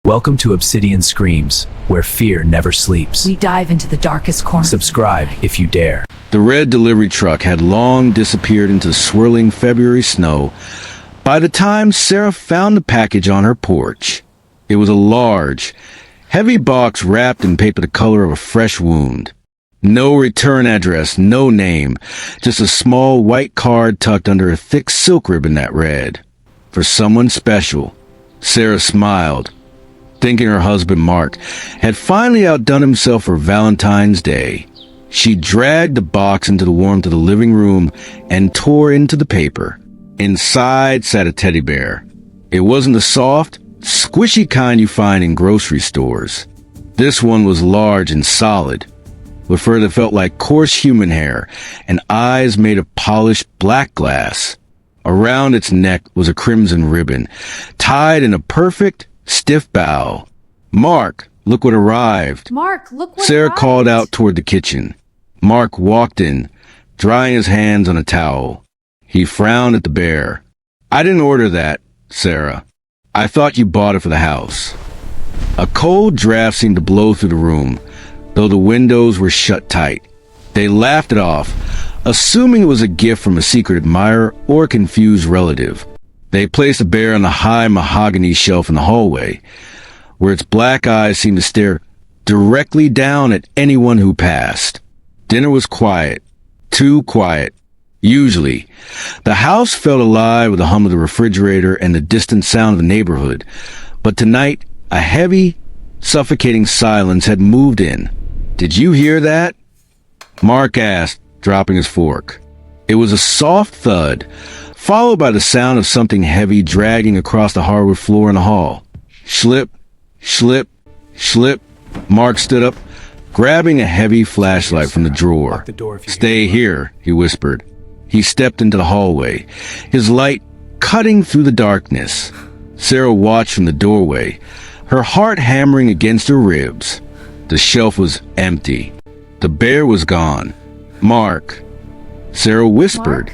Welcome to Obsidian Screams, where fear never sleeps. We dive into the darkest corners. Subscribe if you dare. The red delivery truck had long disappeared into the swirling February snow by the time Sarah found the package on her porch. It was a large, heavy box wrapped in paper the color of a fresh wound. No return address, no name, just a small white card tucked under a thick silk ribbon that read, "For someone special." Sarah smiled, thinking her husband Mark had finally outdone himself for Valentine's Day. She dragged the box into the warmth of the living room and tore into the paper. Inside sat a teddy bear. It wasn't the soft, squishy kind you find in grocery stores. This one was large and solid, with fur that felt like coarse human hair and eyes made of polished black glass. Around its neck was a crimson ribbon, tied in a perfect, stiff bow. "Mark, look what arrived." Mark, look what Sarah arrived. called out toward the kitchen. Mark walked in, drying his hands on a towel. He frowned at the bear. "I didn't order that, Sarah. I thought you bought it for the house." A cold draft seemed to blow through the room, though the windows were shut tight. They laughed it off, assuming it was a gift from a secret admirer or a confused relative. They placed the bear on the high mahogany shelf in the hallway, where its black eyes seemed to stare directly down at anyone who passed. Dinner was quiet. Too quiet. Usually, the house felt alive with the hum of the refrigerator and the distant sound of the neighborhood. But tonight, a heavy, suffocating silence had moved in. "Did you hear that?" Mark asked, dropping his fork. It was a soft thud, followed by the sound of something heavy dragging across the hardwood floor in the hall. Schlip, schlip, schlip. Mark stood up, grabbing a heavy flashlight from the drawer. Lock the door if you "Stay hear here," he whispered. He stepped into the hallway, his light cutting through the darkness. Sarah watched from the doorway, her heart hammering against her ribs. The shelf was empty. The bear was gone. "Mark," Sarah whispered.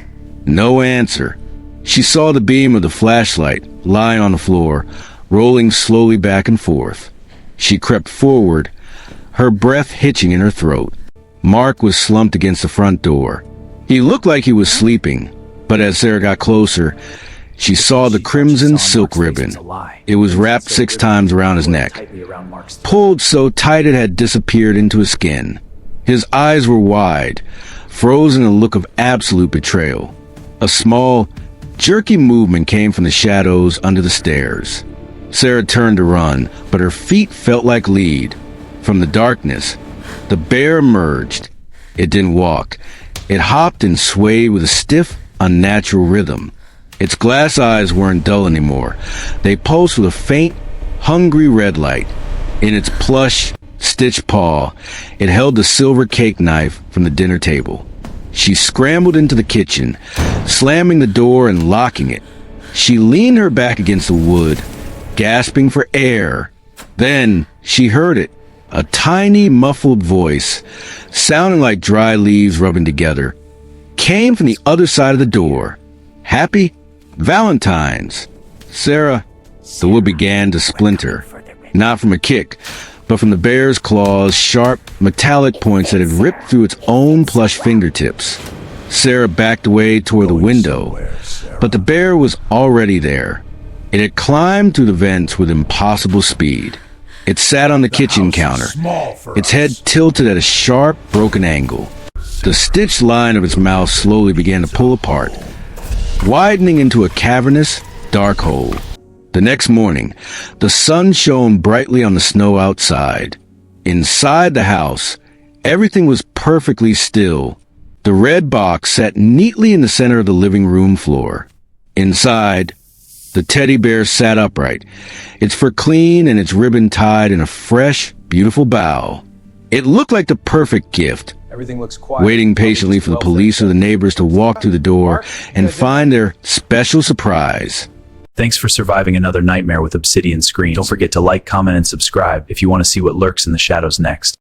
No answer. She saw the beam of the flashlight lying on the floor, rolling slowly back and forth. She crept forward, her breath hitching in her throat. Mark was slumped against the front door. He looked like he was sleeping, but as Sarah got closer, she saw the crimson silk ribbon. It was wrapped 6 times around his neck, pulled so tight it had disappeared into his skin. His eyes were wide, frozen in a look of absolute betrayal. A small, jerky movement came from the shadows under the stairs. Sarah turned to run, but her feet felt like lead. From the darkness, the bear emerged. It didn't walk. It hopped and swayed with a stiff, unnatural rhythm. Its glass eyes weren't dull anymore. They pulsed with a faint, hungry red light. In its plush, stitched paw, it held the silver cake knife from the dinner table. She scrambled into the kitchen, slamming the door and locking it. She leaned her back against the wood, gasping for air. Then she heard it, a tiny, muffled voice, sounding like dry leaves rubbing together, came from the other side of the door. "Happy Valentine's." Sarah, the wood began to splinter, not from a kick, but from the bear's claws, sharp, metallic points that had ripped through its own plush fingertips. Sarah backed away toward the window, but the bear was already there. It had climbed through the vents with impossible speed. It sat on the kitchen counter, its head tilted at a sharp, broken angle. The stitched line of its mouth slowly began to pull apart, widening into a cavernous, dark hole. The next morning, the sun shone brightly on the snow outside. Inside the house, everything was perfectly still. The red box sat neatly in the center of the living room floor. Inside, the teddy bear sat upright, its fur clean and its ribbon tied in a fresh, beautiful bow. It looked like the perfect gift, Everything looks quiet. waiting patiently for the police or the neighbors to walk through the door and find their special surprise. Thanks for surviving another nightmare with Obsidian Screams. Don't forget to like, comment, and subscribe if you want to see what lurks in the shadows next.